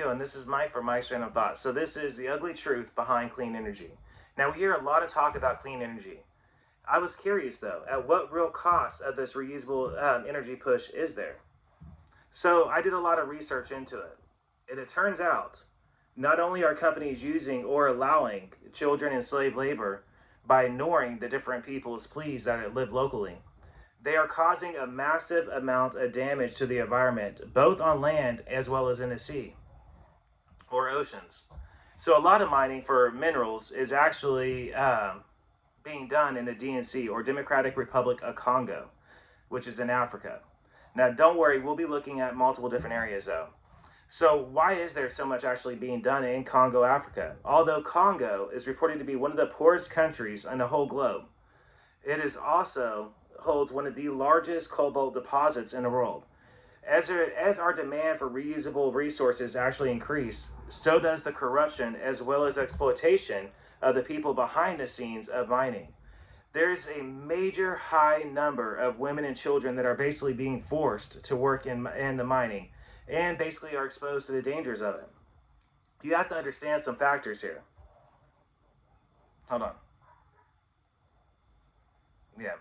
new, and this is for my strain of thought. So this is the ugly truth behind clean energy. Now, we hear a lot of talk about clean energy. I was curious, though, at what real cost of this reusable energy push is there? So I did a lot of research into it. And it turns out, not only are companies using or allowing children in slave labor by ignoring the different people's pleas that live locally, they are causing a massive amount of damage to the environment, both on land as well as in the sea or oceans. So a lot of mining for minerals is actually being done in the DNC, or Democratic Republic of Congo, which is in Africa. Now, don't worry, we'll be looking at multiple different areas though. So why is there so much actually being done in Congo, Africa? Although Congo is reported to be one of the poorest countries on the whole globe, it is also holds one of the largest cobalt deposits in the world. As our demand for reusable resources actually increase, so does the corruption as well as exploitation of the people behind the scenes of mining. There's a major high number of women and children that are basically being forced to work in the mining and basically are exposed to the dangers of it. You have to understand some factors here. Hold on. Yeah.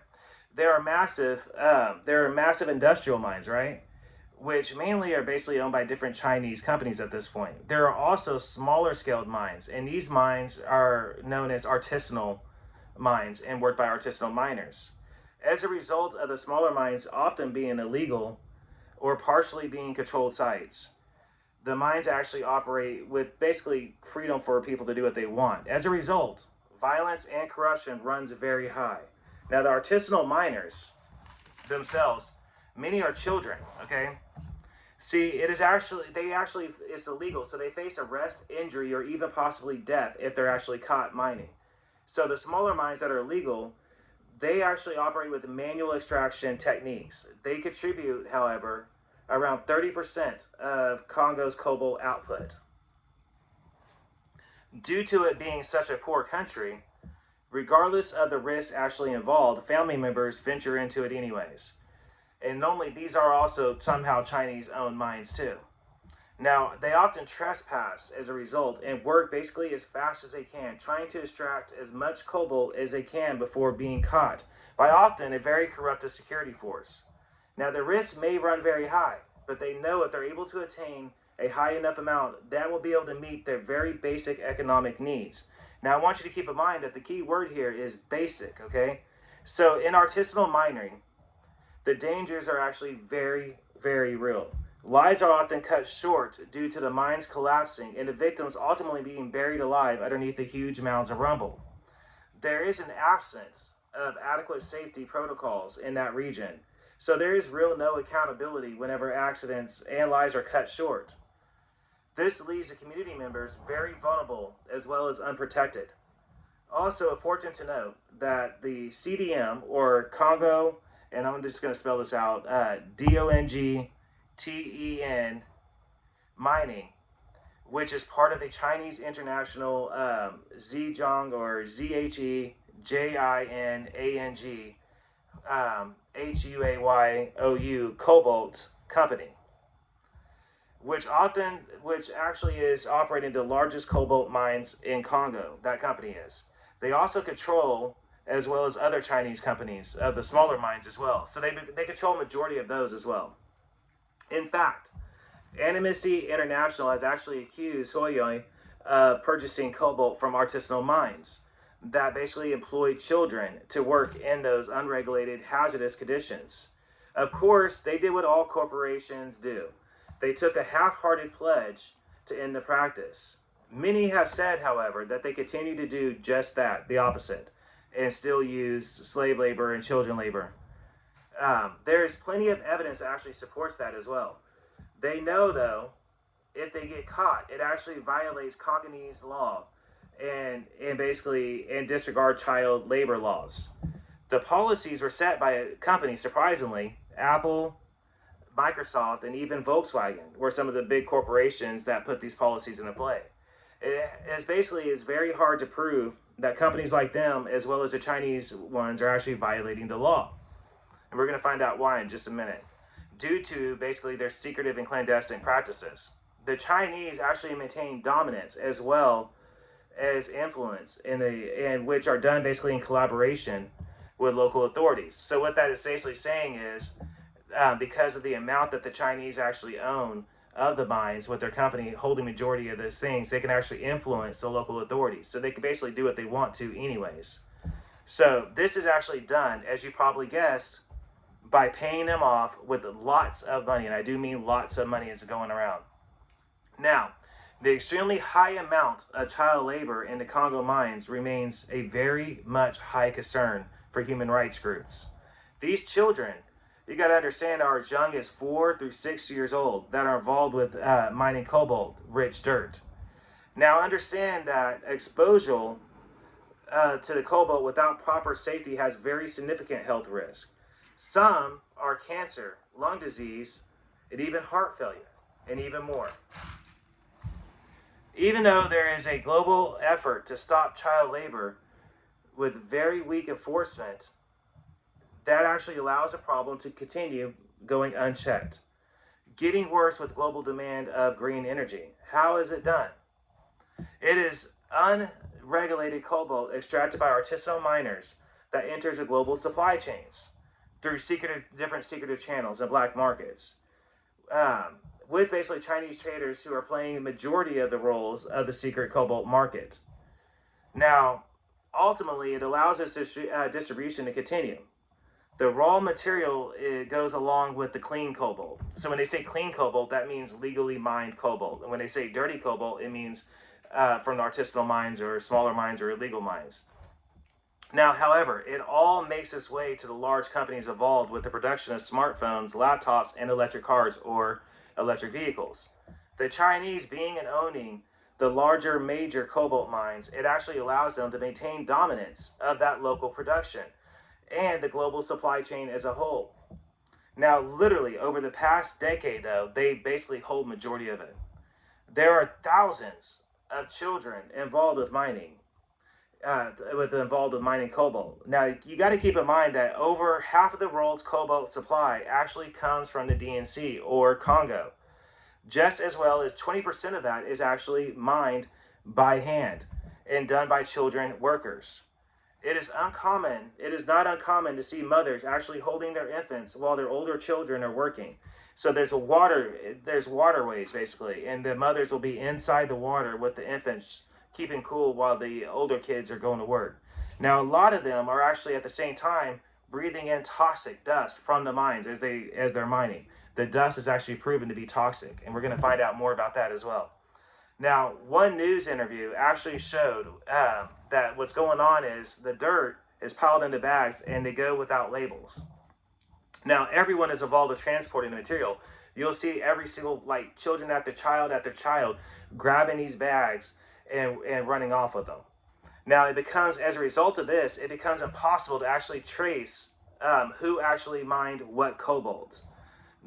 There are massive industrial mines, right? Which mainly are basically owned by different Chinese companies at this point. There are also smaller scaled mines, and these mines are known as artisanal mines and worked by artisanal miners. As a result of the smaller mines often being illegal or partially being controlled sites, the mines actually operate with basically freedom for people to do what they want. As a result, violence and corruption runs very high. Now, the artisanal miners themselves, many are children, okay? See, it's illegal, so they face arrest, injury, or even possibly death if they're actually caught mining. So the smaller mines that are illegal, they actually operate with manual extraction techniques. They contribute, however, around 30% of Congo's cobalt output. Due to it being such a poor country, regardless of the risks actually involved, family members venture into it anyways. And normally these are also somehow Chinese-owned mines too. Now, they often trespass as a result and work basically as fast as they can, trying to extract as much cobalt as they can before being caught by often a very corrupted security force. Now, the risks may run very high, but they know if they're able to attain a high enough amount, that will be able to meet their very basic economic needs. Now, I want you to keep in mind that the key word here is basic, okay? So in artisanal mining, the dangers are actually very, very real. Lives are often cut short due to the mines collapsing and the victims ultimately being buried alive underneath the huge mounds of rubble. There is an absence of adequate safety protocols in that region, so there is no accountability whenever accidents and lives are cut short. This leaves the community members very vulnerable as well as unprotected. Also important to note that the CDM, or Congo, and I'm just going to spell this out, DONGTEN mining, which is part of the Chinese International Zhejiang, or ZheJinAng HUAYOU Cobalt Company, which actually is operating the largest cobalt mines in Congo. That company is. They also control, as well as other Chinese companies, of the smaller mines as well. So they control a majority of those as well. In fact, Amnesty International has actually accused Huawei of purchasing cobalt from artisanal mines that basically employed children to work in those unregulated, hazardous conditions. Of course, they did what all corporations do. They took a half-hearted pledge to end the practice. Many have said, however, that they continue to do just that, the opposite, and still use slave labor and children labor. There is plenty of evidence that actually supports that as well. They know, though, if they get caught, it actually violates Congolese law and disregard child labor laws. The policies were set by companies, surprisingly, Apple, Microsoft, and even Volkswagen were some of the big corporations that put these policies into play. It's very hard to prove that companies like them, as well as the Chinese ones, are actually violating the law. And we're going to find out why in just a minute, due to basically their secretive and clandestine practices. the Chinese actually maintain dominance as well as influence in which are done basically in collaboration with local authorities. So what that is basically saying is, because of the amount that the Chinese actually own of the mines, with their company holding majority of those things, they can actually influence the local authorities. So they can basically do what they want to anyways. So this is actually done, as you probably guessed, by paying them off with lots of money. And I do mean lots of money is going around. Now, the extremely high amount of child labor in the Congo mines remains a very much high concern for human rights groups. These children, you got to understand, are as young as 4 through 6 years old that are involved with mining cobalt rich dirt. Now understand that exposure to the cobalt without proper safety has very significant health risk. Some are cancer, lung disease, and even heart failure, and even more. Even though there is a global effort to stop child labor with very weak enforcement, that actually allows a problem to continue going unchecked. Getting worse with global demand of green energy. How is it done? It is unregulated cobalt extracted by artisanal miners that enters the global supply chains through different secretive channels and black markets. With basically Chinese traders who are playing the majority of the roles of the secret cobalt market. Now, ultimately, it allows this distribution to continue. The raw material, it goes along with the clean cobalt. So when they say clean cobalt, that means legally mined cobalt. And when they say dirty cobalt, it means from artisanal mines or smaller mines or illegal mines. Now, however, it all makes its way to the large companies involved with the production of smartphones, laptops, and electric cars or electric vehicles. The Chinese being and owning the larger major cobalt mines, it actually allows them to maintain dominance of that local production and the global supply chain as a whole. Now, literally, over the past decade, though, they basically hold majority of it. There are thousands of children involved with mining, cobalt. Now, you got to keep in mind that over half of the world's cobalt supply actually comes from the DNC or Congo. Just as well as 20% of that is actually mined by hand and done by children workers. It is not uncommon to see mothers actually holding their infants while their older children are working. So there's waterways basically, and the mothers will be inside the water with the infants keeping cool while the older kids are going to work. Now, a lot of them are actually at the same time breathing in toxic dust from the mines as they're mining. The dust is actually proven to be toxic, and we're going to find out more about that as well. Now, one news interview actually showed that what's going on is the dirt is piled into bags and they go without labels. Now, everyone is involved with transporting the material. You'll see every single, children after child, grabbing these bags and running off with them. Now, as a result of this, it becomes impossible to actually trace who actually mined what cobalt.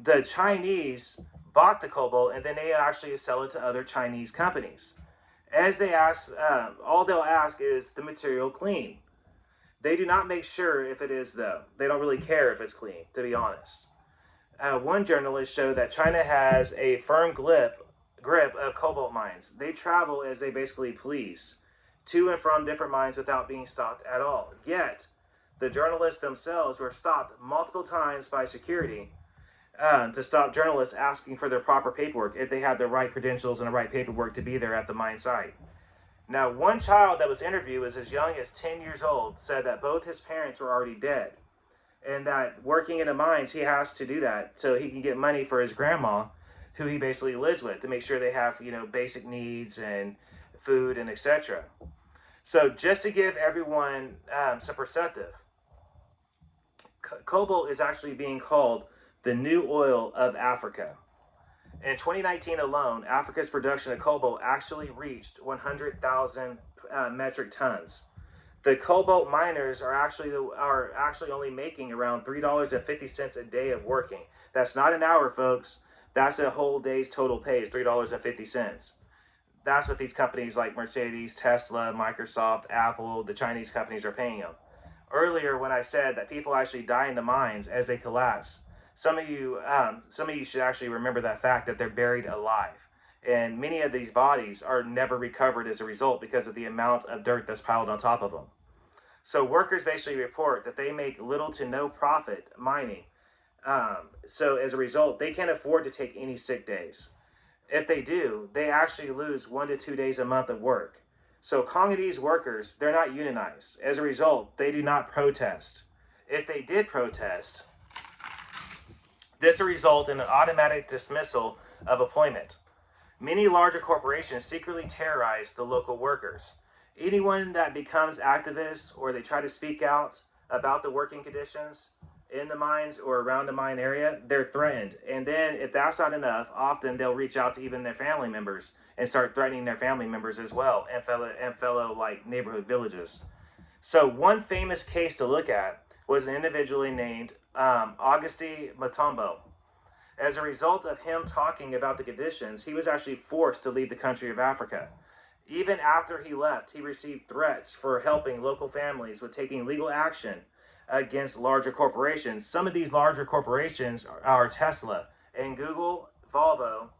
The Chinese bought the cobalt and then they actually sell it to other Chinese companies. As they ask, all they'll ask is the material clean. They do not make sure if it is, though. They don't really care if it's clean, to be honest. One journalist showed that China has a firm grip of cobalt mines. They travel as they basically please to and from different mines without being stopped at all. Yet, the journalists themselves were stopped multiple times by security to stop journalists asking for their proper paperwork if they have the right credentials and the right paperwork to be there at the mine site. Now, one child that was interviewed was as young as 10 years old, said that both his parents were already dead, and that working in the mines, he has to do that so he can get money for his grandma, who he basically lives with, to make sure they have, basic needs and food and etc. So just to give everyone some perspective, cobalt is actually being called the new oil of Africa. In 2019 alone, Africa's production of cobalt actually reached 100,000 metric tons. The cobalt miners are actually only making around $3.50 a day of working. That's not an hour, folks. That's a whole day's total pay is $3.50. That's what these companies like Mercedes, Tesla, Microsoft, Apple, the Chinese companies are paying them. Earlier, when I said that people actually die in the mines as they collapse, some of you should actually remember that fact that they're buried alive. And many of these bodies are never recovered as a result because of the amount of dirt that's piled on top of them. So workers basically report that they make little to no profit mining. So as a result, they can't afford to take any sick days. If they do, they actually lose 1 to 2 days a month of work. So Congolese workers, they're not unionized. As a result, they do not protest. If they did protest, this will result in an automatic dismissal of employment. Many larger corporations secretly terrorize the local workers. Anyone that becomes activists or they try to speak out about the working conditions in the mines or around the mine area, they're threatened. And then if that's not enough, often they'll reach out to even their family members and start threatening their family members as well, and fellow like neighborhood villages. So one famous case to look at was an individual named Auguste Matombo. As a result of him talking about the conditions, he was actually forced to leave the country of Africa. Even after he left, he received threats for helping local families with taking legal action against larger corporations. Some of these larger corporations are Tesla and Google, Volvo,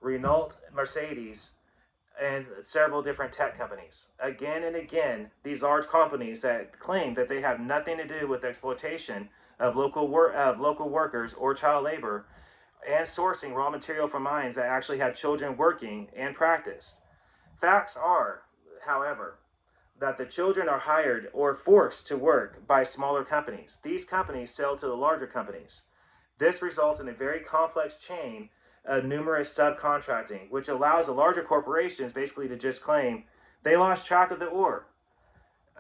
Renault, Mercedes, and several different tech companies. Again and again, these large companies that claim that they have nothing to do with the exploitation of local workers or child labor and sourcing raw material from mines that actually had children working and practiced. Facts are, however, that the children are hired or forced to work by smaller companies. These companies sell to the larger companies. This results in a very complex chain of numerous subcontracting, which allows the larger corporations basically to just claim they lost track of the ore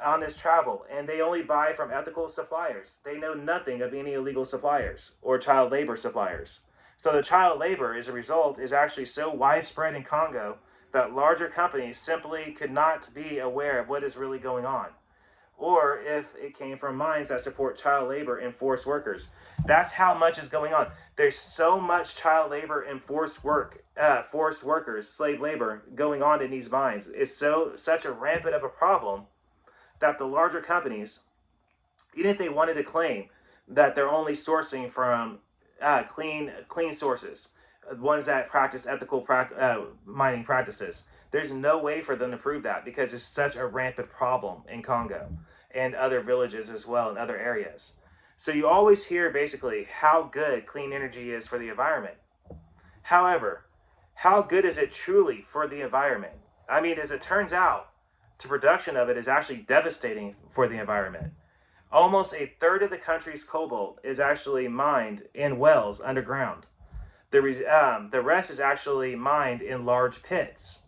on this travel and they only buy from ethical suppliers. They know nothing of any illegal suppliers or child labor suppliers. So the child labor, as a result, is actually so widespread in Congo that larger companies simply could not be aware of what is really going on, or if it came from mines that support child labor and forced workers. That's how much is going on. There's so much child labor and forced workers, slave labor going on in these mines. It's such a rampant of a problem that the larger companies, even if they wanted to claim that they're only sourcing from clean sources, ones that practice ethical mining practices, there's no way for them to prove that because it's such a rampant problem in Congo and other villages as well in other areas. So you always hear basically how good clean energy is for the environment. However, how good is it truly for the environment? I mean, as it turns out, the production of it is actually devastating for the environment. Almost a third of the country's cobalt is actually mined in wells underground. The rest is actually mined in large pits.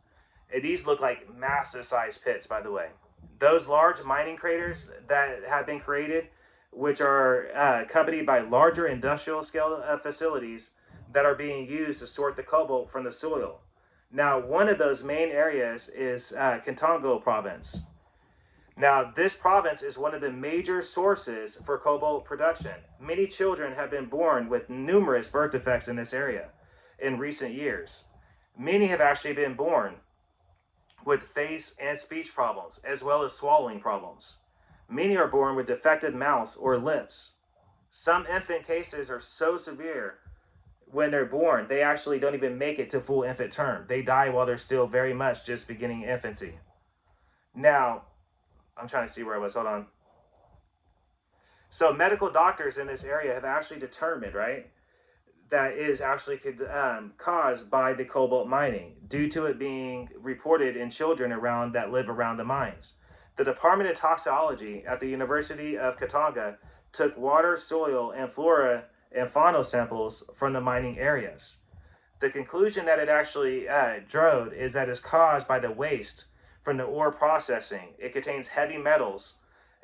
And these look like massive sized pits, by the way. Those large mining craters that have been created, which are accompanied by larger industrial scale facilities that are being used to sort the cobalt from the soil. Now, one of those main areas is Kintongo province. Now, this province is one of the major sources for cobalt production. Many children have been born with numerous birth defects in this area in recent years. Many have actually been born with face and speech problems, as well as swallowing problems. Many are born with defective mouths or lips. Some infant cases are so severe when they're born, they actually don't even make it to full infant term. They die while they're still very much just beginning infancy. Now, I'm trying to see where I was. Hold on. So medical doctors in this area have actually determined, right, that is actually caused by the cobalt mining due to it being reported in children around that live around the mines. The Department of Toxicology at the University of Katanga took water, soil, and flora and fauna samples from the mining areas. The conclusion that it actually drew is that it's caused by the waste from the ore processing. It contains heavy metals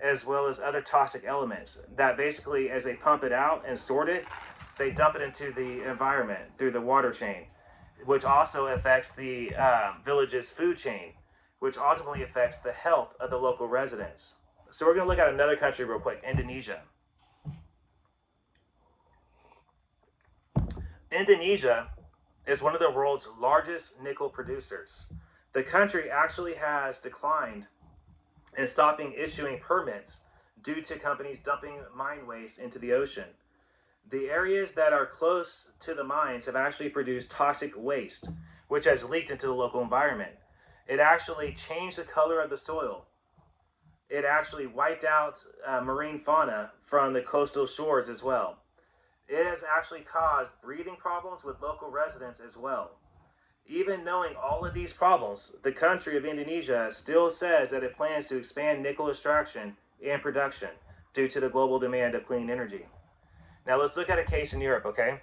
as well as other toxic elements that basically, as they pump it out and store it, they dump it into the environment through the water chain, which also affects the village's food chain, which ultimately affects the health of the local residents. So we're going to look at another country real quick, Indonesia. Indonesia is one of the world's largest nickel producers. The country actually has declined in stopping issuing permits due to companies dumping mine waste into the ocean. The areas that are close to the mines have actually produced toxic waste, which has leaked into the local environment. It actually changed the color of the soil. It actually wiped out marine fauna from the coastal shores as well. It has actually caused breathing problems with local residents as well. Even knowing all of these problems, the country of Indonesia still says that it plans to expand nickel extraction and production due to the global demand of clean energy. Now let's look at a case in Europe, okay?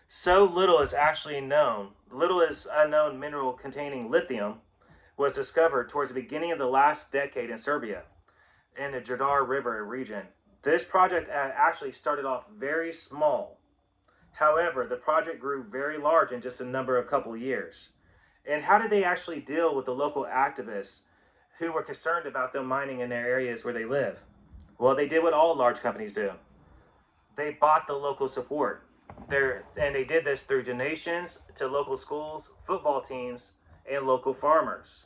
So little is actually known, little is unknown mineral containing lithium was discovered towards the beginning of the last decade in Serbia, in the Jadar River region. This project actually started off very small. However, the project grew very large in just a couple years. And how did they actually deal with the local activists who were concerned about them mining in their areas where they live? Well, they did what all large companies do. They bought the local support. And they did this through donations to local schools, football teams, and local farmers.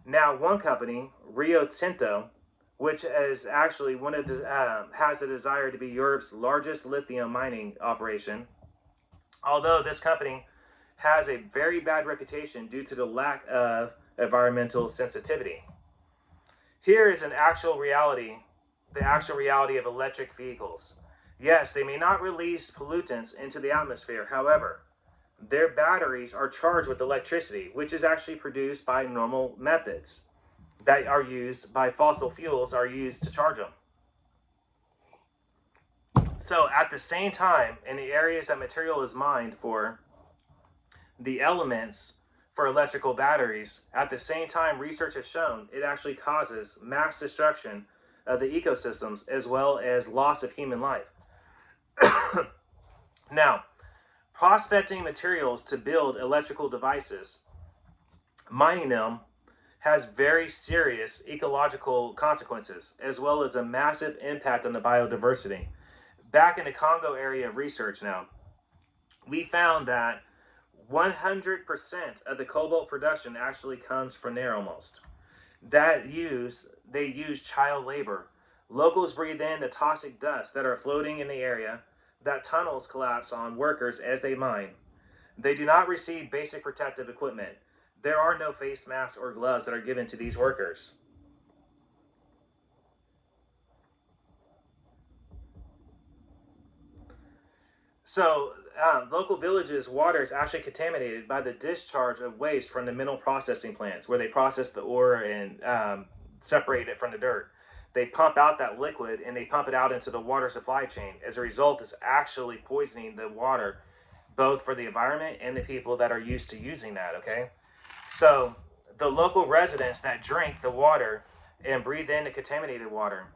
Now, one company, Rio Tinto, which is actually has the desire to be Europe's largest lithium mining operation, although this company has a very bad reputation due to the lack of environmental sensitivity. Here is the actual reality of electric vehicles. Yes, they may not release pollutants into the atmosphere. However, their batteries are charged with electricity, which is actually produced by normal methods that are used by fossil fuels are used to charge them. So at the same time, in the areas that material is mined for the elements for electrical batteries, at the same time, research has shown it actually causes mass destruction of the ecosystems as well as loss of human life. Now, prospecting materials to build electrical devices, mining them, has very serious ecological consequences, as well as a massive impact on the biodiversity. Back in the Congo area of research now, we found that 100% of the cobalt production actually comes from there almost. They use child labor. Locals breathe in the toxic dust that are floating in the area, that tunnels collapse on workers as they mine. They do not receive basic protective equipment. There are no face masks or gloves that are given to these workers. So, local villages' water is actually contaminated by the discharge of waste from the mineral processing plants, where they process the ore and separate it from the dirt. They pump out that liquid and they pump it out into the water supply chain. As a result, it's actually poisoning the water, both for the environment and the people that are used to using that, okay? So the local residents that drink the water and breathe in the contaminated water,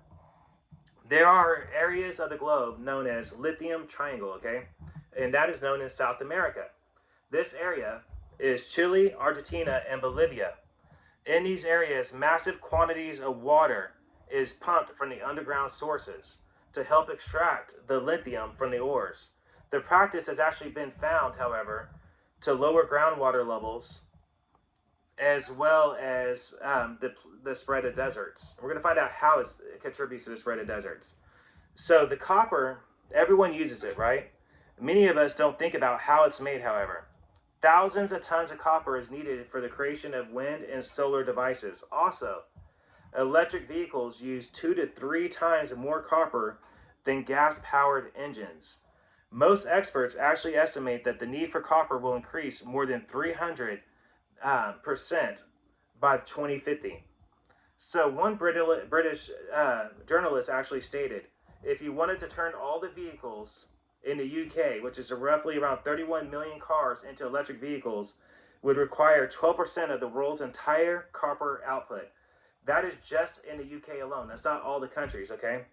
there are areas of the globe known as Lithium Triangle, okay? And that is known in South America. This area is Chile, Argentina, and Bolivia. In these areas, massive quantities of water is pumped from the underground sources to help extract the lithium from the ores. The practice has actually been found, however, to lower groundwater levels as well as the spread of deserts. We're going to find out how it contributes to the spread of deserts. So the copper, everyone uses it, right? Many of us don't think about how it's made, however. Thousands of tons of copper is needed for the creation of wind and solar devices. Also, electric vehicles use 2 to 3 times more copper than gas-powered engines. Most experts actually estimate that the need for copper will increase more than 300% by 2050. So one British journalist actually stated, if you wanted to turn all the vehicles in the UK, which is roughly around 31 million cars, into electric vehicles, would require 12% of the world's entire copper output. That is just in the UK alone. That's not all the countries, okay?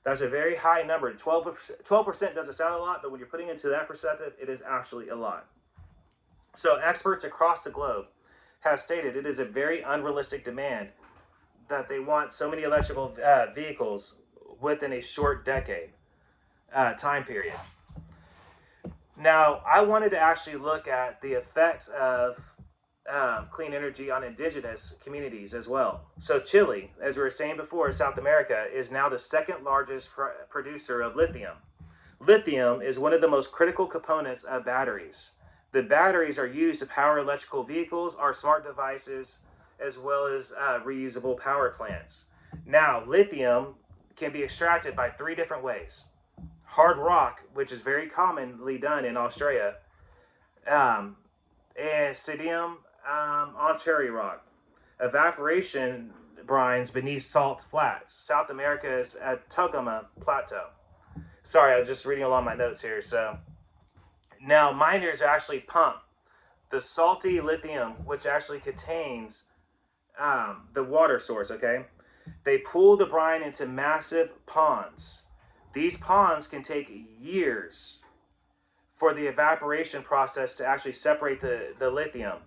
That's a very high number. 12% doesn't sound a lot, but when you're putting it into that perspective, it is actually a lot. So experts across the globe have stated it is a very unrealistic demand that they want so many electrical vehicles within a short decade time period. Now, I wanted to actually look at the effects of clean energy on indigenous communities as well. So Chile, as we were saying before, South America, is now the second largest producer of lithium. Lithium is one of the most critical components of batteries. The batteries are used to power electrical vehicles, our smart devices, as well as reusable power plants. Now, lithium can be extracted by 3 different ways. Hard rock, which is very commonly done in Australia, um, and sedium Ontario rock. Evaporation brines beneath salt flats. South America's Tacoma Plateau. Sorry, I was just reading along my notes here. So now miners actually pump the salty lithium, which actually contains the water source, okay? They pull the brine into massive ponds. These ponds can take years for the evaporation process to actually separate the lithium.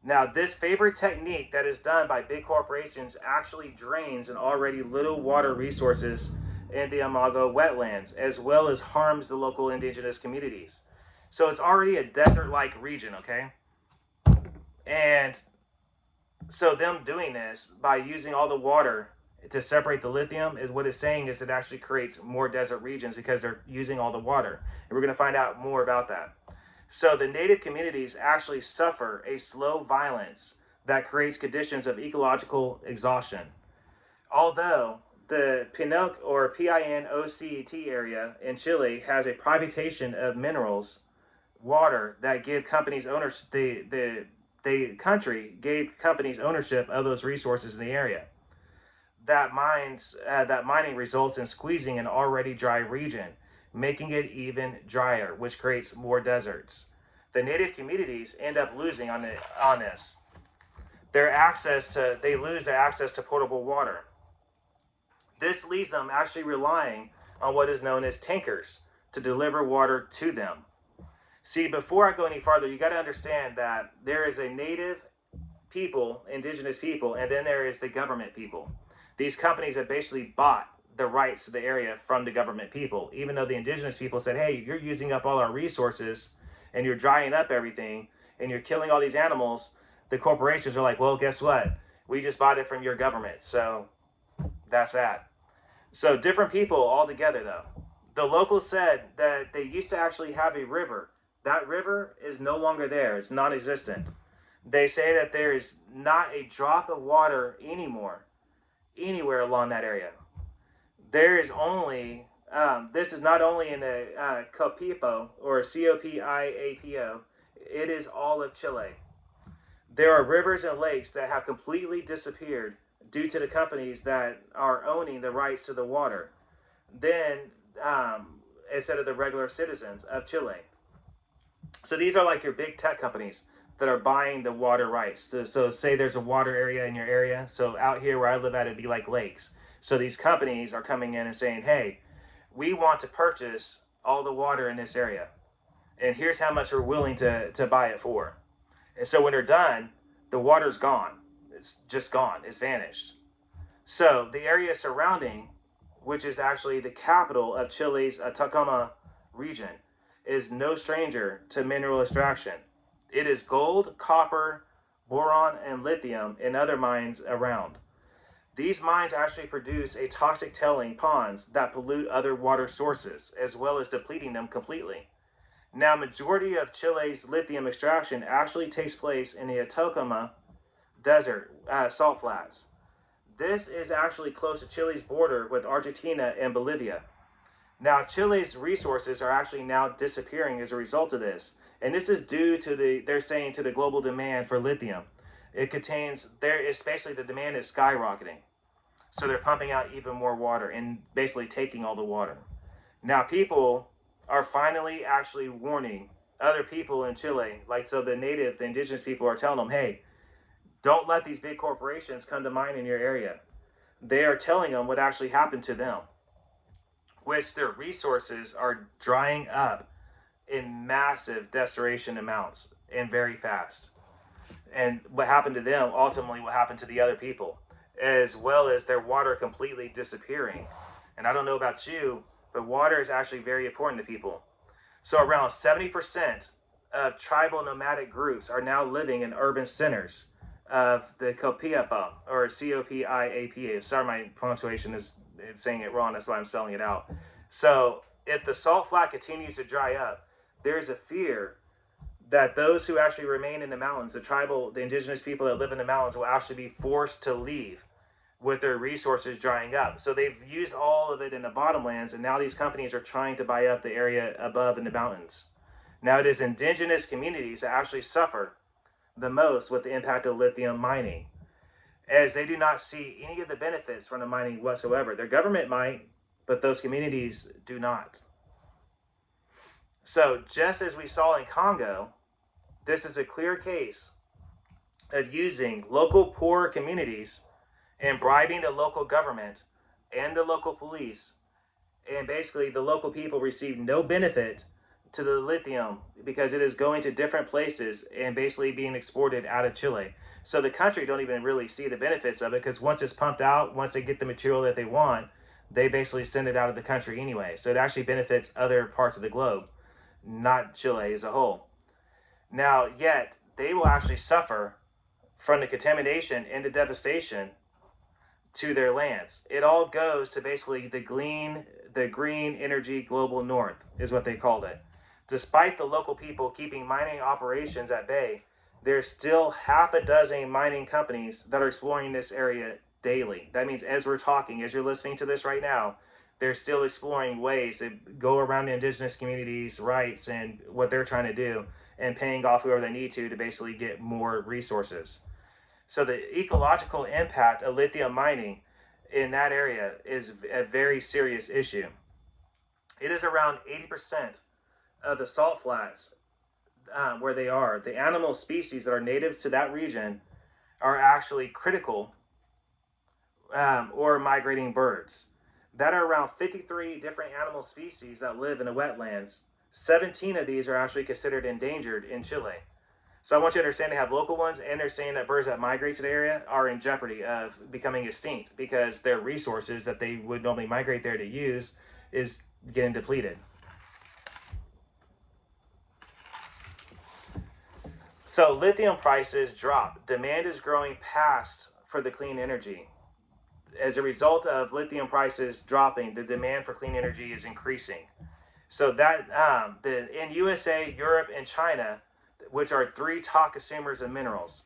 Now, this favorite technique that is done by big corporations actually drains an already little water resources in the Imago wetlands, as well as harms the local indigenous communities. So it's already a desert-like region, okay? And so them doing this by using all the water to separate the lithium is what it's saying is it actually creates more desert regions because they're using all the water. And we're going to find out more about that. So the native communities actually suffer a slow violence that creates conditions of ecological exhaustion. Although the PINOC or PINOCET area in Chile has a privatization of minerals, water that give companies owners the country gave companies ownership of those resources in the area. That mining results in squeezing an already dry region, making it even drier, which creates more deserts. The native communities end up losing on this. They lose their access to potable water. This leaves them actually relying on what is known as tankers to deliver water to them. See, before I go any farther, you got to understand that there is a native people, indigenous people, and then there is the government people. These companies have basically bought the rights to the area from the government people, even though the indigenous people said, hey, you're using up all our resources and you're drying up everything and you're killing all these animals. The corporations are like, well, guess what? We just bought it from your government. So that's that. So different people all together, though. The locals said that they used to actually have a river. That river is no longer there. It's non-existent. They say that there is not a drop of water anymore, anywhere along that area. There is only, this is not only in the Copiapo or Copiapo, it is all of Chile. There are rivers and lakes that have completely disappeared due to the companies that are owning the rights to the water, then instead of the regular citizens of Chile. So these are like your big tech companies that are buying the water rights. So say there's a water area in your area. So out here where I live at, it'd be like lakes. So these companies are coming in and saying, hey, we want to purchase all the water in this area. And here's how much we're willing to buy it for. And so when they're done, the water's gone. It's just gone. It's vanished. So the area surrounding, which is actually the capital of Chile's Atacama region, is no stranger to mineral extraction. It is gold, copper, boron, and lithium in other mines around. These mines actually produce a toxic tailing ponds that pollute other water sources, as well as depleting them completely. Now, majority of Chile's lithium extraction actually takes place in the Atacama Desert salt flats. This is actually close to Chile's border with Argentina and Bolivia. Now, Chile's resources are actually now disappearing as a result of this. And this is due to they're saying to the global demand for lithium. It's basically the demand is skyrocketing. So they're pumping out even more water and basically taking all the water. Now, people are finally actually warning other people in Chile, the indigenous people are telling them, hey, don't let these big corporations come to mine in your area. They are telling them what actually happened to them, which their resources are drying up in massive desperation amounts and very fast. And what happened to them ultimately what happened to the other people, as well as their water completely disappearing. And I don't know about you, but water is actually very important to people. So around 70% of tribal nomadic groups are now living in urban centers of the Copiapa or Copiapa. Sorry, my punctuation is saying it wrong. That's why I'm spelling it out. So if the salt flat continues to dry up, there is a fear that those who actually remain in the mountains, the indigenous people that live in the mountains, will actually be forced to leave with their resources drying up. So they've used all of it in the bottomlands, and now these companies are trying to buy up the area above in the mountains. Now it is indigenous communities that actually suffer the most with the impact of lithium mining, as they do not see any of the benefits from the mining whatsoever. Their government might, but those communities do not. So just as we saw in Congo, this is a clear case of using local poor communities and bribing the local government and the local police, and basically the local people receive no benefit to the lithium because it is going to different places and basically being exported out of Chile. So the country don't even really see the benefits of it, because once it's pumped out, once they get the material that they want, they basically send it out of the country anyway. So it actually benefits other parts of the globe, not Chile as a whole. Now, yet they will actually suffer from the contamination and the devastation to their lands. It all goes to basically the green energy global north is what they called it. Despite the local people keeping mining operations at bay, there's still half a dozen mining companies that are exploring this area daily. That means as we're talking, as you're listening to this right now, they're still exploring ways to go around the indigenous communities' rights and what they're trying to do, and paying off whoever they need to basically get more resources. So the ecological impact of lithium mining in that area is a very serious issue. It is around 80% of the salt flats where they are. The animal species that are native to that region are actually critical, or migrating birds. That are around 53 different animal species that live in the wetlands. 17 of these are actually considered endangered in Chile. So I want you to understand they have local ones, and they're saying that birds that migrate to the area are in jeopardy of becoming extinct because their resources that they would normally migrate there to use is getting depleted. So lithium prices drop. Demand is growing past for the clean energy. As a result of lithium prices dropping, the demand for clean energy is increasing. So that in USA, Europe, and China, which are three top consumers of minerals,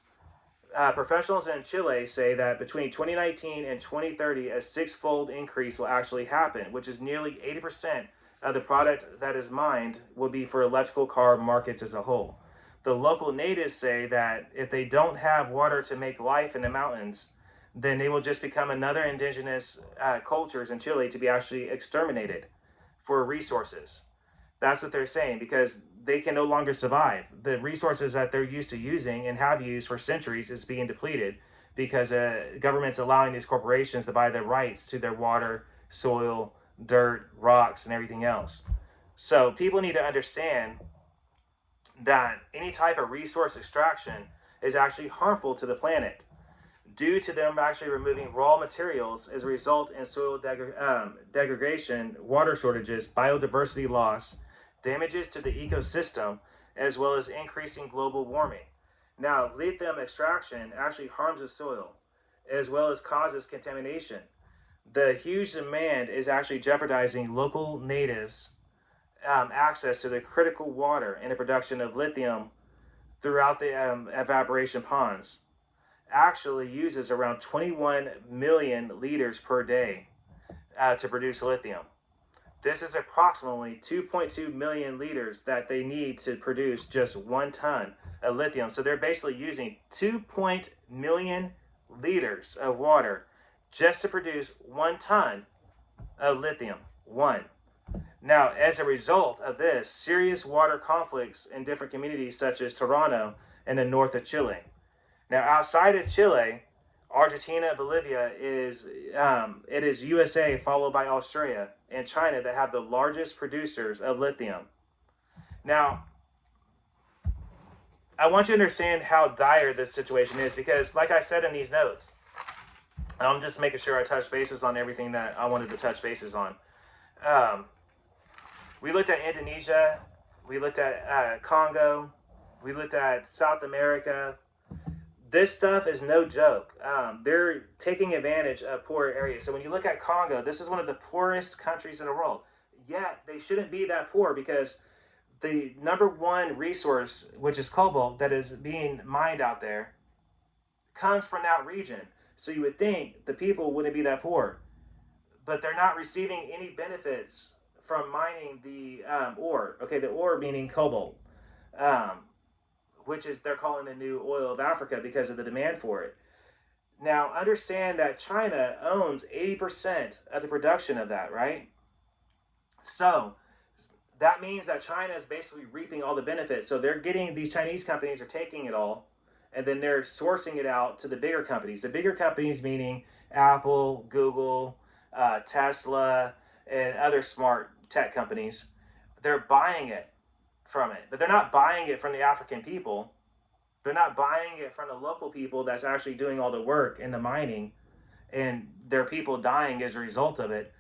professionals in Chile say that between 2019 and 2030, a six-fold increase will actually happen, which is nearly 80% of the product that is mined will be for electrical car markets as a whole. The local natives say that if they don't have water to make life in the mountains, then they will just become another indigenous cultures in Chile to be actually exterminated for resources. That's what they're saying, because they can no longer survive. The resources that they're used to using and have used for centuries is being depleted because government's allowing these corporations to buy the rights to their water, soil, dirt, rocks, and everything else. So people need to understand that any type of resource extraction is actually harmful to the planet due to them actually removing raw materials as a result in soil degradation, water shortages, biodiversity loss, damages to the ecosystem, as well as increasing global warming. Now, lithium extraction actually harms the soil as well as causes contamination. The huge demand is actually jeopardizing local natives' access to the critical water and the production of lithium throughout the evaporation ponds. Actually uses around 21 million liters per day to produce lithium. This is approximately 2.2 million liters that they need to produce just 1 ton of lithium. So they're basically using 2 million liters of water just to produce 1 ton of lithium. One. Now, as a result of this, serious water conflicts in different communities such as Toronto and the north of Chile. Now, outside of Chile, Argentina, Bolivia is USA, followed by Australia and China, that have the largest producers of lithium. Now, I want you to understand how dire this situation is, because, like I said in these notes, I'm just making sure I touch bases on everything that I wanted to touch bases on. We looked at Indonesia, we looked at Congo, we looked at South America. This stuff is no joke. They're taking advantage of poor areas. So when you look at Congo, this is one of the poorest countries in the world. Yet they shouldn't be that poor, because the number one resource, which is cobalt, that is being mined out there, comes from that region. So you would think the people wouldn't be that poor, but they're not receiving any benefits from mining the ore. Okay, the ore meaning cobalt, um, which is they're calling the new oil of Africa because of the demand for it. Now, understand that China owns 80% of the production of that, right? So that means that China is basically reaping all the benefits. So they're getting, these Chinese companies are taking it all, and then they're sourcing it out to the bigger companies. The bigger companies meaning Apple, Google, Tesla, and other smart tech companies. They're buying it from it, but they're not buying it from the African people. They're not buying it from the local people that's actually doing all the work in the mining, and their people dying as a result of it.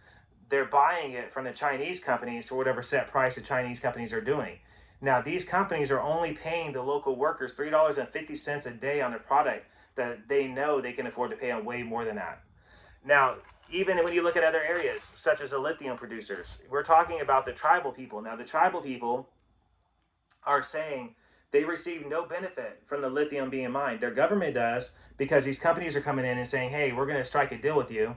They're buying it from the Chinese companies for whatever set price the Chinese companies are doing. Now, these companies are only paying the local workers $3.50 a day on a product that they know they can afford to pay them way more than that. Now, even when you look at other areas, such as the lithium producers, we're talking about the tribal people. Now, the tribal people are saying they receive no benefit from the lithium being mined. Their government does, because these companies are coming in and saying, hey, we're going to strike a deal with you.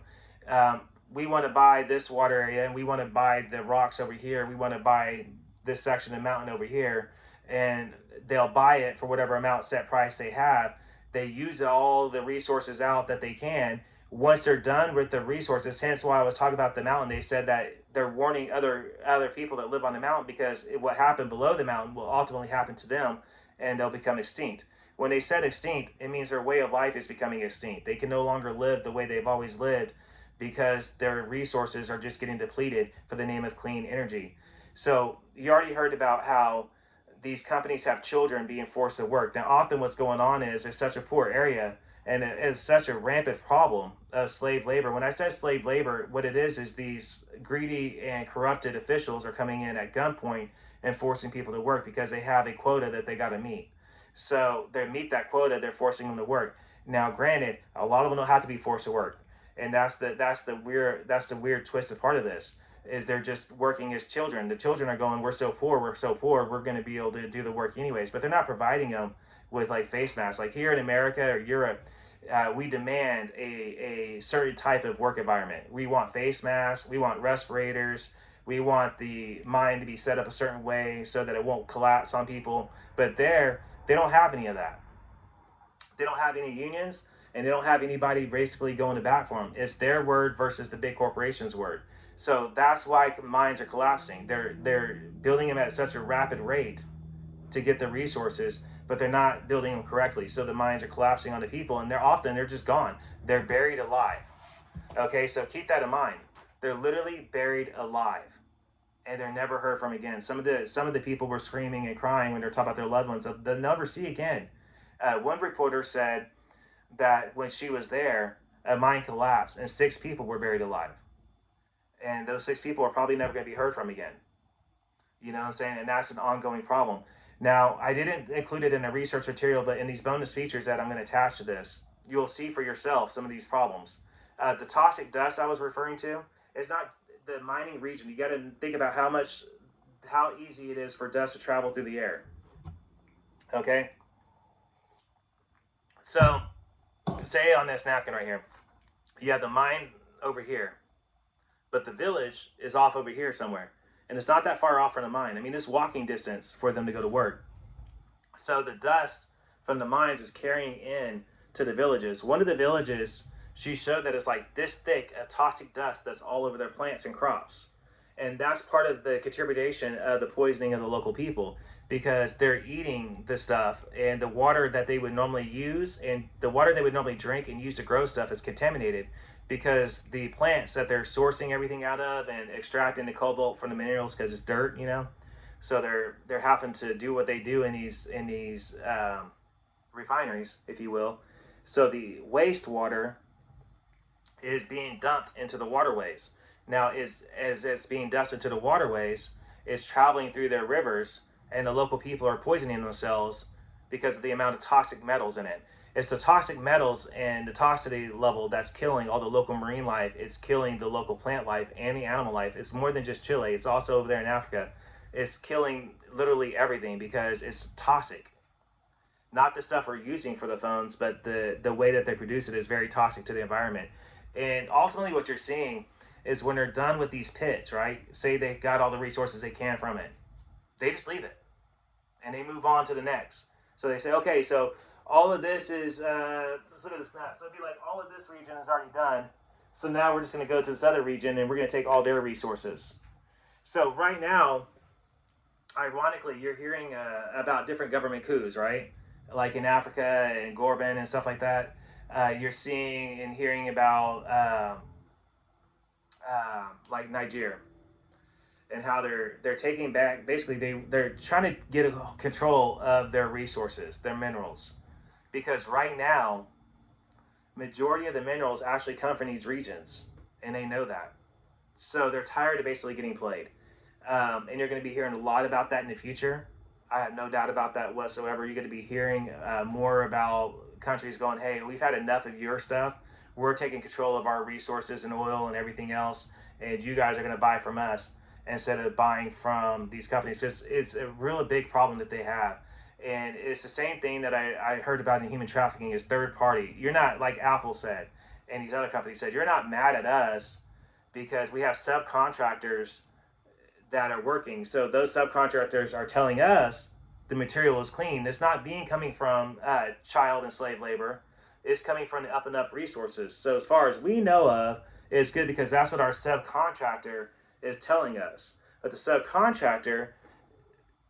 We want to buy this water area, and we want to buy the rocks over here. We want to buy this section of mountain over here. And they'll buy it for whatever amount set price they have. They use all the resources out that they can. Once they're done with the resources, hence why I was talking about the mountain, they said that they're warning other people that live on the mountain, because what happened below the mountain will ultimately happen to them, and they'll become extinct. When they said extinct, it means their way of life is becoming extinct. They can no longer live the way they've always lived, because their resources are just getting depleted for the name of clean energy. So you already heard about how these companies have children being forced to work. Now, often what's going on is it's such a poor area, and it's such a rampant problem of slave labor. When I say slave labor, what it is these greedy and corrupted officials are coming in at gunpoint and forcing people to work because they have a quota that they got to meet. So they meet that quota, they're forcing them to work. Now, granted, a lot of them don't have to be forced to work, and that's the weird twisted part of this is they're just working as children. The children are going, we're so poor, we're going to be able to do the work anyways. But they're not providing them with like face masks. Like here in America or Europe, we demand a certain type of work environment. We want face masks, we want respirators, we want the mine to be set up a certain way so that it won't collapse on people. But there, they don't have any of that. They don't have any unions, and they don't have anybody basically going to bat for them. It's their word versus the big corporation's word. So that's why mines are collapsing. They're building them at such a rapid rate to get the resources, but they're not building them correctly. So the mines are collapsing on the people, and they're just gone. They're buried alive. Okay, so keep that in mind. They're literally buried alive, and they're never heard from again. Some of the people were screaming and crying when they're talking about their loved ones. They'll never see again. One reporter said that when she was there, a mine collapsed and 6 people were buried alive, and those 6 people are probably never going to be heard from again. You know what I'm saying? And that's an ongoing problem. Now, I didn't include it in the research material, but in these bonus features that I'm going to attach to this, you'll see for yourself some of these problems. The toxic dust I was referring to is not the mining region. You got to think about how easy it is for dust to travel through the air. Okay? So, say on this napkin right here, you have the mine over here, but the village is off over here somewhere. And it's not that far off from the mine. I mean, it's walking distance for them to go to work. So the dust from the mines is carrying in to the villages. One of the villages, she showed that it's like this thick of toxic dust that's all over their plants and crops. And that's part of the contribution of the poisoning of the local people, because they're eating the stuff, and the water that they would normally use and the water they would normally drink and use to grow stuff is contaminated, because the plants that they're sourcing everything out of and extracting the cobalt from the minerals, because it's dirt, so they're having to do what they do in these refineries, if you will. So the wastewater is being dumped into the waterways. Now, as it's being dumped into the waterways, it's traveling through their rivers, and the local people are poisoning themselves because of the amount of toxic metals in it. It's the toxic metals and the toxicity level that's killing all the local marine life. It's killing the local plant life and the animal life. It's more than just Chile. It's also over there in Africa. It's killing literally everything because it's toxic. Not the stuff we're using for the phones, but the way that they produce it is very toxic to the environment. And ultimately, what you're seeing is when they're done with these pits, right? Say they got all the resources they can from it, they just leave it and they move on to the next. So they say, okay, so all of this is, let's look at this map. So it'd be like all of this region is already done. So now we're just going to go to this other region and we're going to take all their resources. So right now, ironically, you're hearing about different government coups, right? Like in Africa and Gorban and stuff like that. You're seeing and hearing about like Nigeria and how they're taking back. Basically, they're trying to get a control of their resources, their minerals, because right now, majority of the minerals actually come from these regions, and they know that. So they're tired of basically getting played. And you're going to be hearing a lot about that in the future. I have no doubt about that whatsoever. You're going to be hearing more about countries going, hey, we've had enough of your stuff. We're taking control of our resources and oil and everything else, and you guys are going to buy from us instead of buying from these companies. It's a really big problem that they have. And it's the same thing that I heard about in human trafficking is third party. You're not, like Apple said, and these other companies said, you're not mad at us because we have subcontractors that are working. So those subcontractors are telling us the material is clean. It's not being coming from child and slave labor. It's coming from the up and up resources. So as far as we know of, it's good because that's what our subcontractor is telling us. But the subcontractor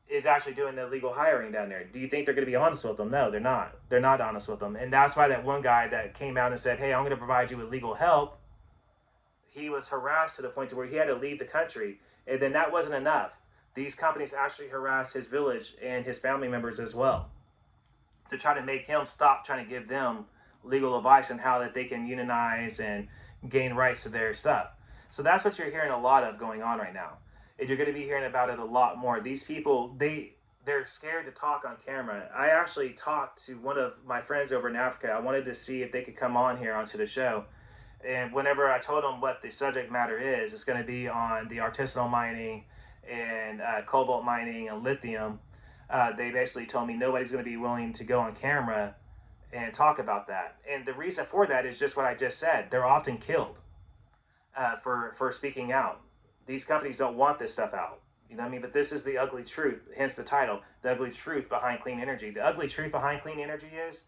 is actually doing the illegal hiring down there. Do you think they're going to be honest with them? No, they're not. They're not honest with them. And that's why that one guy that came out and said, hey, I'm going to provide you with legal help, he was harassed to the point to where he had to leave the country. And then that wasn't enough. These companies actually harassed his village and his family members as well to try to make him stop trying to give them legal advice on how that they can unionize and gain rights to their stuff. So that's what you're hearing a lot of going on right now. And you're going to be hearing about it a lot more. These people, they're scared to talk on camera. I actually talked to one of my friends over in Africa. I wanted to see if they could come on here onto the show. And whenever I told them what the subject matter is, it's going to be on the artisanal mining and cobalt mining and lithium. They basically told me nobody's going to be willing to go on camera and talk about that. And the reason for that is just what I just said. They're often killed for speaking out. These companies don't want this stuff out. You know what I mean? But this is the ugly truth, hence the title, the ugly truth behind clean energy. The ugly truth behind clean energy is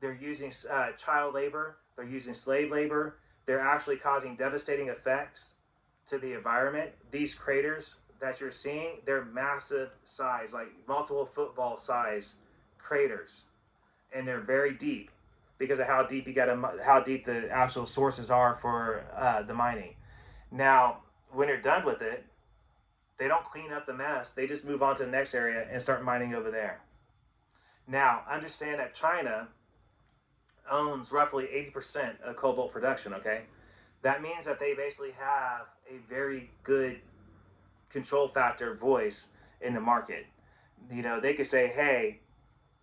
they're using child labor, they're using slave labor, they're actually causing devastating effects to the environment. These craters that you're seeing, they're massive size, like multiple football size craters, and they're very deep because of how deep how deep the actual sources are for the mining. Now, when you're done with it, they don't clean up the mess. They just move on to the next area and start mining over there. Now, understand that China owns roughly 80% of cobalt production, okay? That means that they basically have a very good control factor voice in the market. You know, they could say, hey,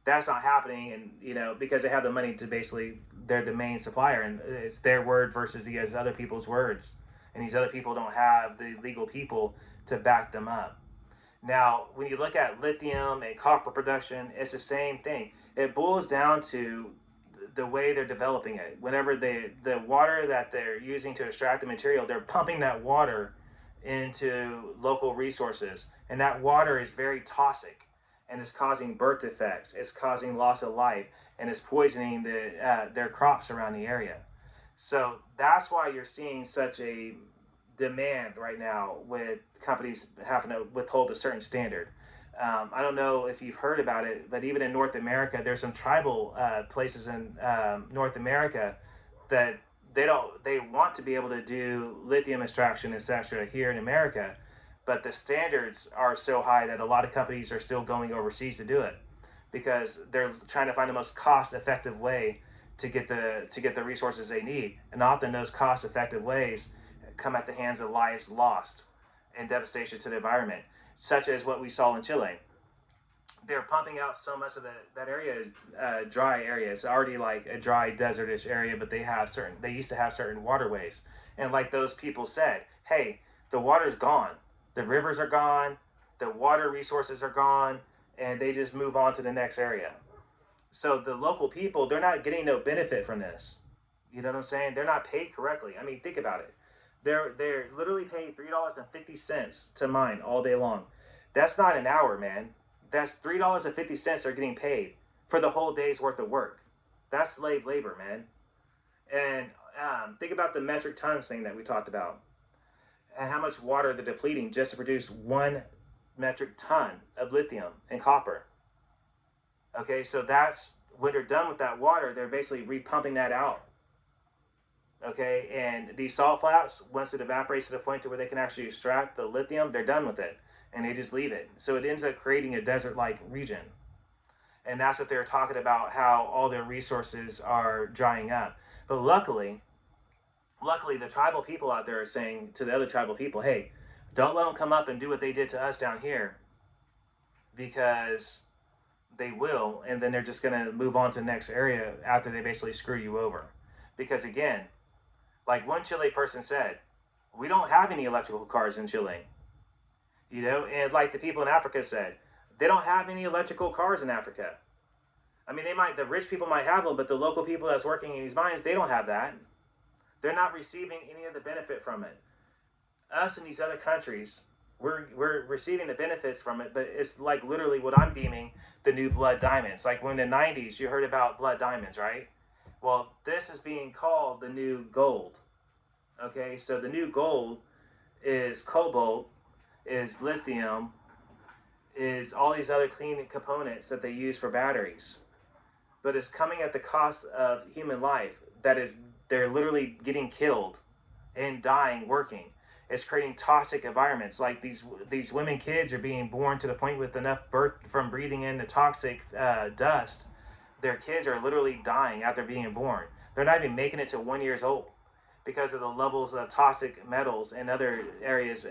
that's not happening, and, you know, because they have the money to basically, they're the main supplier, and it's their word versus these other people's words. And these other people don't have the legal people to back them up. Now, when you look at lithium and copper production, it's the same thing. It boils down to the way they're developing it. Whenever the water that they're using to extract the material, they're pumping that water into local resources. And that water is very toxic and it's causing birth defects. It's causing loss of life and it's poisoning their crops around the area. So that's why you're seeing such a demand right now with companies having to withhold a certain standard. I don't know if you've heard about it, but even in North America, there's some tribal places in North America that they want to be able to do lithium extraction, etc. here in America, but the standards are so high that a lot of companies are still going overseas to do it because they're trying to find the most cost-effective way to get the resources they need, and often those cost-effective ways come at the hands of lives lost and devastation to the environment, such as what we saw in Chile. They're pumping out so much of that area is dry area. It's already like a dry desertish area, but they used to have certain waterways, and like those people said, hey, the water's gone, the rivers are gone, the water resources are gone, and they just move on to the next area. So the local people, they're not getting no benefit from this. You know what I'm saying? They're not paid correctly. I mean, think about it. They're literally paid $3.50 to mine all day long. That's not an hour, man. That's $3.50 they're getting paid for the whole day's worth of work. That's slave labor, man. And think about the metric tons thing that we talked about, and how much water they're depleting just to produce 1 metric ton of lithium and copper. Okay, so that's when they're done with that water, they're basically repumping that out. Okay, and these salt flats, once it evaporates to the point to where they can actually extract the lithium, they're done with it, and they just leave it. So it ends up creating a desert-like region. And that's what they're talking about, how all their resources are drying up. But luckily, the tribal people out there are saying to the other tribal people, hey, don't let them come up and do what they did to us down here, because they will, and then they're just going to move on to the next area after they basically screw you over. Because again, like one Chile person said, we don't have any electrical cars in Chile. You know, and like the people in Africa said, they don't have any electrical cars in Africa. I mean, the rich people might have them, but the local people that's working in these mines, they don't have that. They're not receiving any of the benefit from it. Us in these other countries, we're receiving the benefits from it, but it's like literally what I'm deeming the new blood diamonds. Like when in the 90s, you heard about blood diamonds, right? Well, this is being called the new gold. Okay, so the new gold is cobalt, is lithium, is all these other clean components that they use for batteries. But it's coming at the cost of human life. That is, they're literally getting killed and dying working. It's creating toxic environments. Like these women kids are being born to the point with enough birth from breathing in the toxic dust. Their kids are literally dying after being born. They're not even making it to 1 year old because of the levels of toxic metals and other areas,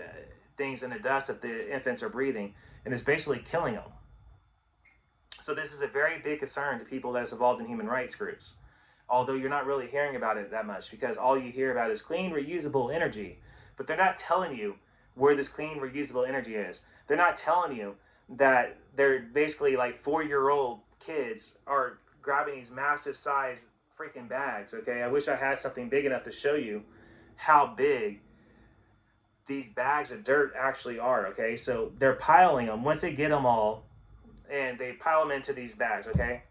things in the dust that the infants are breathing, and it's basically killing them. So this is a very big concern to people that's involved in human rights groups, although you're not really hearing about it that much because all you hear about is clean, reusable energy. But they're not telling you where this clean, reusable energy is. They're not telling you that they're basically like 4-year-old kids are grabbing these massive size freaking bags. Okay, I wish I had something big enough to show you how big these bags of dirt actually are. Okay, so they're piling them once they get them all, and they pile them into these bags. Okay,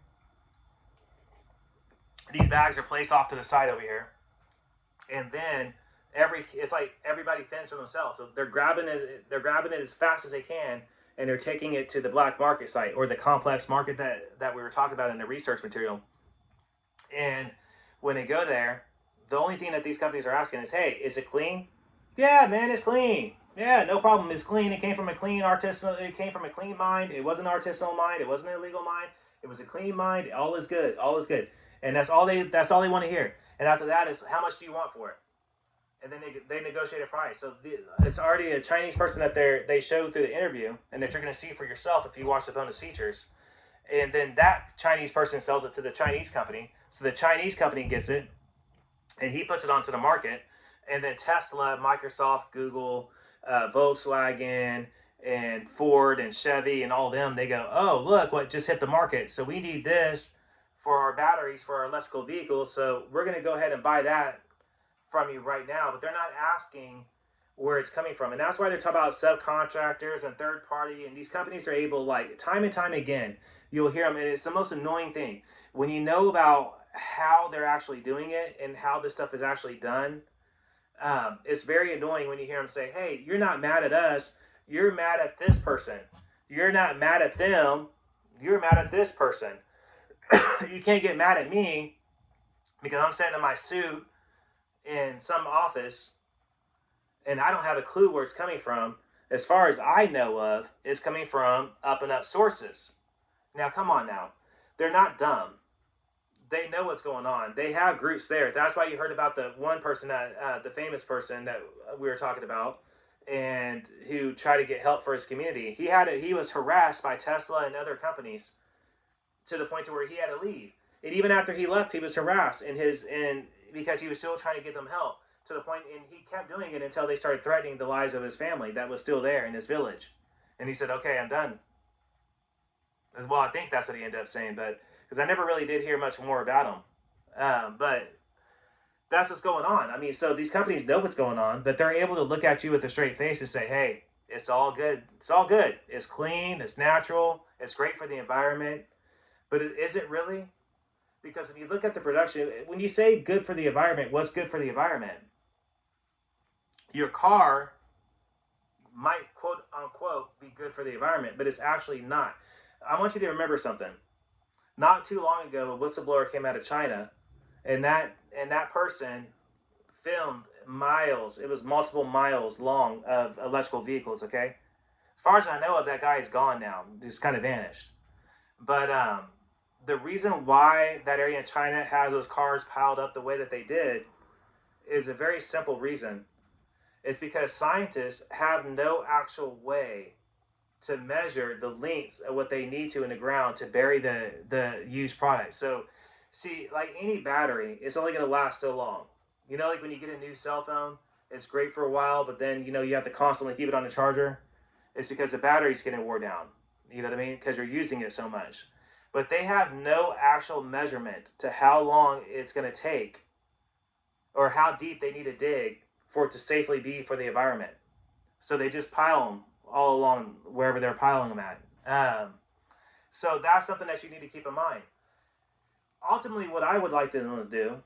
these bags are placed off to the side over here, and then it's like everybody fends for themselves. So they're grabbing it as fast as they can, and they're taking it to the black market site or the complex market that we were talking about in the research material. And when they go there, the only thing that these companies are asking is, hey, is it clean? Yeah, man, it's clean. Yeah, no problem. It's clean. It came from a clean artisanal. It came from a clean mine. It wasn't an artisanal mine. It wasn't an illegal mine. It was a clean mine. All is good. All is good. And that's all they want to hear. And after that is, how much do you want for it? And then they negotiate a price. So it's already a Chinese person that they showed through the interview, and that you're going to see for yourself if you watch the bonus features. And then that Chinese person sells it to the Chinese company. So the Chinese company gets it, and he puts it onto the market. And then Tesla, Microsoft, Google, Volkswagen, and Ford, and Chevy, and all of them, they go, oh, look what just hit the market. So we need this for our batteries for our electrical vehicles. So we're going to go ahead and buy that from you right now. But they're not asking where it's coming from. And that's why they're talking about subcontractors and third party. And these companies are able, like, time and time again, you'll hear them. And it's the most annoying thing. When you know about how they're actually doing it and how this stuff is actually done, it's very annoying when you hear them say, hey, you're not mad at us. You're mad at this person. You're not mad at them. You're mad at this person. You can't get mad at me because I'm sitting in my suit in some office and I don't have a clue where it's coming from. As far as I know of, it's coming from up and up sources. Now, come on now. They're not dumb. They know what's going on. They have groups there. That's why you heard about the one person, the famous person that we were talking about, and who tried to get help for his community. He was harassed by Tesla and other companies to the point to where he had to leave. And even after he left, he was harassed because he was still trying to get them help to the point, and he kept doing it until they started threatening the lives of his family that was still there in his village. And he said, okay, I'm done. Well, I think that's what he ended up saying, but because I never really did hear much more about him. But that's what's going on. I mean, so these companies know what's going on, but they're able to look at you with a straight face and say, hey, it's all good. It's all good. It's clean. It's natural. It's great for the environment. But is it really? Because when you look at the production, when you say good for the environment, what's good for the environment? Your car might, quote unquote, be good for the environment, but it's actually not. I want you to remember something. Not too long ago, a whistleblower came out of China, and that person filmed miles. It was multiple miles long of electrical vehicles. Okay, as far as I know of, that guy is gone now. Just kind of vanished. But the reason why that area in China has those cars piled up the way that they did is a very simple reason. It's because scientists have no actual way to measure the lengths of what they need to in the ground to bury the used product. So, see, like any battery, it's only going to last so long. You know, like when you get a new cell phone, it's great for a while, but then, you know, you have to constantly keep it on the charger. It's because the battery's getting wore down. You know what I mean? Because you're using it so much. But they have no actual measurement to how long it's going to take or how deep they need to dig for it to safely be for the environment. So they just pile them all along wherever they're piling them at. So that's something that you need to keep in mind. Ultimately, what I would like to do,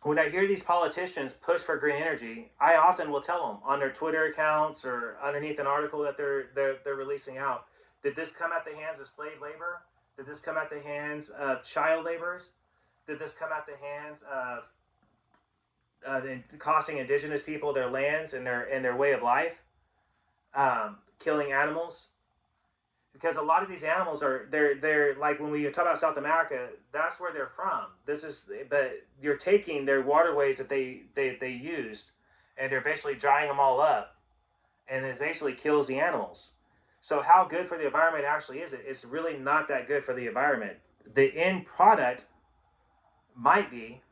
when I hear these politicians push for green energy, I often will tell them on their Twitter accounts or underneath an article that they're releasing out, did this come at the hands of slave labor? Did this come at the hands of child laborers? Did this come at the hands of costing indigenous people their lands and their way of life? Killing animals, because a lot of these animals are they're like when we talk about South America, that's where they're from. But you're taking their waterways that they used, and they're basically drying them all up, and it basically kills the animals. So how good for the environment actually is it? It's really not that good for the environment. The end product might be,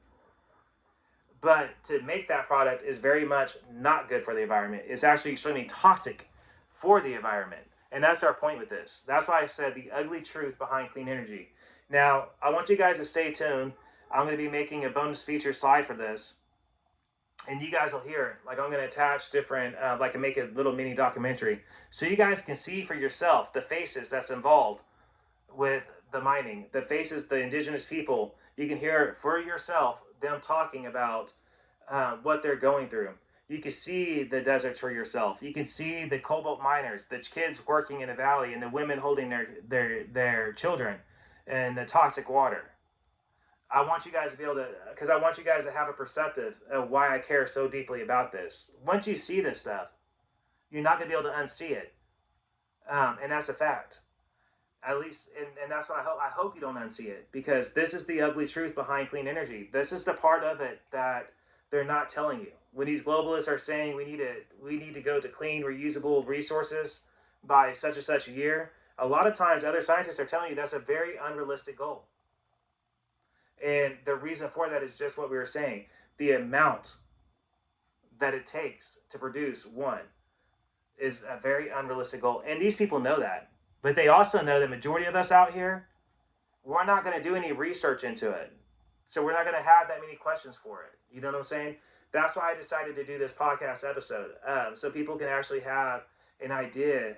but to make that product is very much not good for the environment. It's actually extremely toxic for the environment. And that's our point with this. That's why I said the ugly truth behind clean energy. Now, I want you guys to stay tuned. I'm going to be making a bonus feature slide for this. And you guys will hear it. Like, I'm going to attach different, like, and make a little mini documentary. So you guys can see for yourself the faces that's involved with the mining, the faces, the indigenous people. You can hear for yourself them talking about what they're going through. You can see the deserts for yourself. You can see the cobalt miners, the kids working in the valley, and the women holding their children, and the toxic water. I want you guys to be able to, because I want you guys to have a perspective of why I care so deeply about this. Once you see this stuff, you're not going to be able to unsee it, and that's a fact. At least, and that's what I hope. I hope you don't unsee it, because this is the ugly truth behind clean energy. This is the part of it that they're not telling you. When these globalists are saying we need to go to clean, reusable resources by such and such a year, a lot of times other scientists are telling you that's a very unrealistic goal. And the reason for that is just what we were saying. The amount that it takes to produce one is a very unrealistic goal. And these people know that. But they also know the majority of us out here, we're not going to do any research into it. So we're not going to have that many questions for it. You know what I'm saying? That's why I decided to do this podcast episode. So people can actually have an idea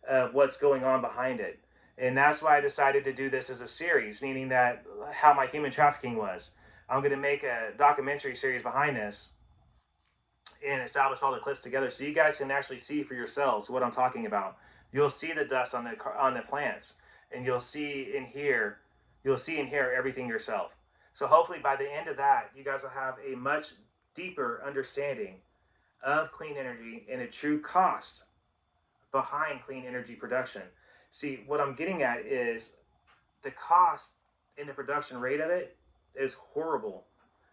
of what's going on behind it. And that's why I decided to do this as a series, meaning that how my human trafficking was. I'm going to make a documentary series behind this and establish all the clips together so you guys can actually see for yourselves what I'm talking about. You'll see the dust on the plants, and you'll see and hear everything yourself. So hopefully by the end of that, you guys will have a much deeper understanding of clean energy and a true cost behind clean energy production. See, what I'm getting at is the cost and the production rate of it is horrible.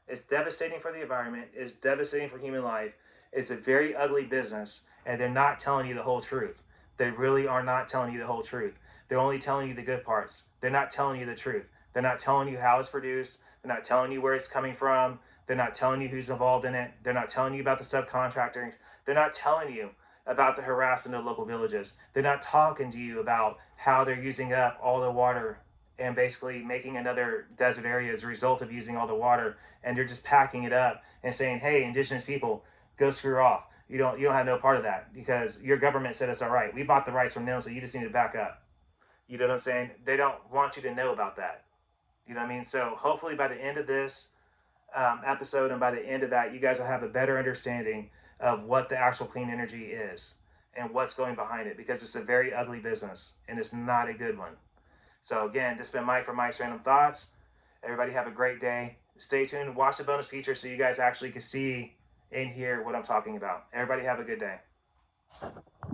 It's devastating for the environment. It's devastating for human life. It's a very ugly business, and they're not telling you the whole truth. They really are not telling you the whole truth. They're only telling you the good parts. They're not telling you the truth. They're not telling you how it's produced. They're not telling you where it's coming from. They're not telling you who's involved in it. They're not telling you about the subcontractors. They're not telling you about the harassment of local villages. They're not talking to you about how they're using up all the water and basically making another desert area as a result of using all the water, and they're just packing it up and saying, hey, indigenous people, go screw off. You don't have no part of that because your government said it's all right. We bought the rights from them, so you just need to back up. You know what I'm saying? They don't want you to know about that. You know what I mean? So hopefully by the end of this episode and by the end of that, you guys will have a better understanding of what the actual clean energy is and what's going behind it, because it's a very ugly business and it's not a good one. So again, this has been Mike from Mike's Random Thoughts. Everybody have a great day. Stay tuned. Watch the bonus feature so you guys actually can see and hear what I'm talking about. Everybody have a good day.